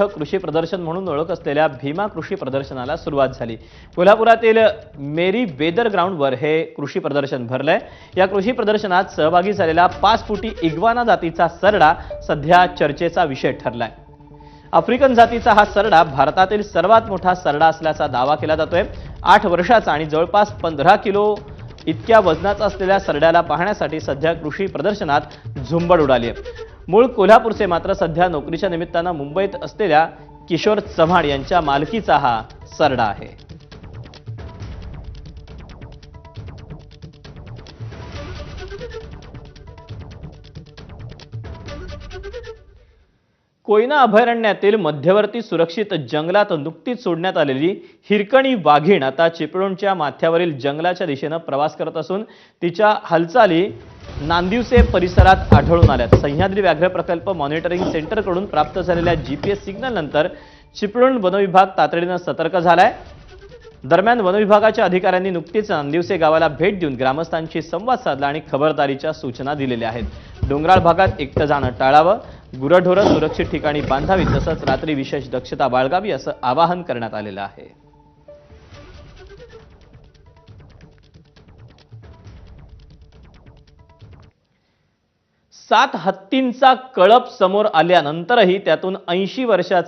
मोठं कृषी प्रदर्शन म्हणून ओळख असलेल्या भीमा कृषी प्रदर्शनाला सुरुवात झाली। कोल्हापुरातील मेरी वेदर ग्राउंडवर हे कृषी प्रदर्शन भरलंय। या कृषी प्रदर्शनात सहभागी झालेला 5 फुटी इग्वाना जातीचा सरडा सध्या चर्चेचा विषय ठरलाय। आफ्रिकन जातीचा हा सरडा भारतातील सर्वात मोठा सरडा असल्याचा दावा केला जातोय। 8 वर्षाचा आणि जवळपास 15 किलो इतक्या वजनाचा असलेल्या सरड्याला पाहण्यासाठी सध्या कृषी प्रदर्शनात झुंबड उडाली आहे। मूळ कोल्हापूरचे मात्र सध्या नोकरीच्या निमित्तानं मुंबईत असलेल्या किशोर चव्हाण यांच्या मालकीचा हा सरडा आहे। कोयना अभयारण्यातील मध्यवर्ती सुरक्षित जंगलात नुकतीच सोडण्यात आलेली हिरकणी वाघीण आता चिपळूणच्या माथ्यावरील जंगलाच्या दिशेने प्रवास करत असून तिच्या हालचाली नांदिवसे परिसरात आढळून आल्यात। सह्याद्री व्याघ्र प्रकल्प मॉनिटरिंग सेंटरकडून प्राप्त झालेल्या जीपीएस सिग्नल नंतर चिपळूण वनविभाग तातडीने सतर्क झालाय। दरम्यान वनविभागाच्या अधिकाऱ्यांनी नुकतीच नांदिवसे गावाला भेट देऊन ग्रामस्थांशी संवाद साधला आणि खबरदारीच्या सूचना दिलेल्या आहेत। डोंगराळ भागात एकटं जाणं टाळावं, गुरढोरं सुरक्षित ठिकाणी बांधावी, तसंच रात्री विशेष दक्षता बाळगावी असं आवाहन करण्यात आलेलं आहे। 7 हत्तींचा कळप समोर आल्यानंतरही त्यातून 80 वर्षाचा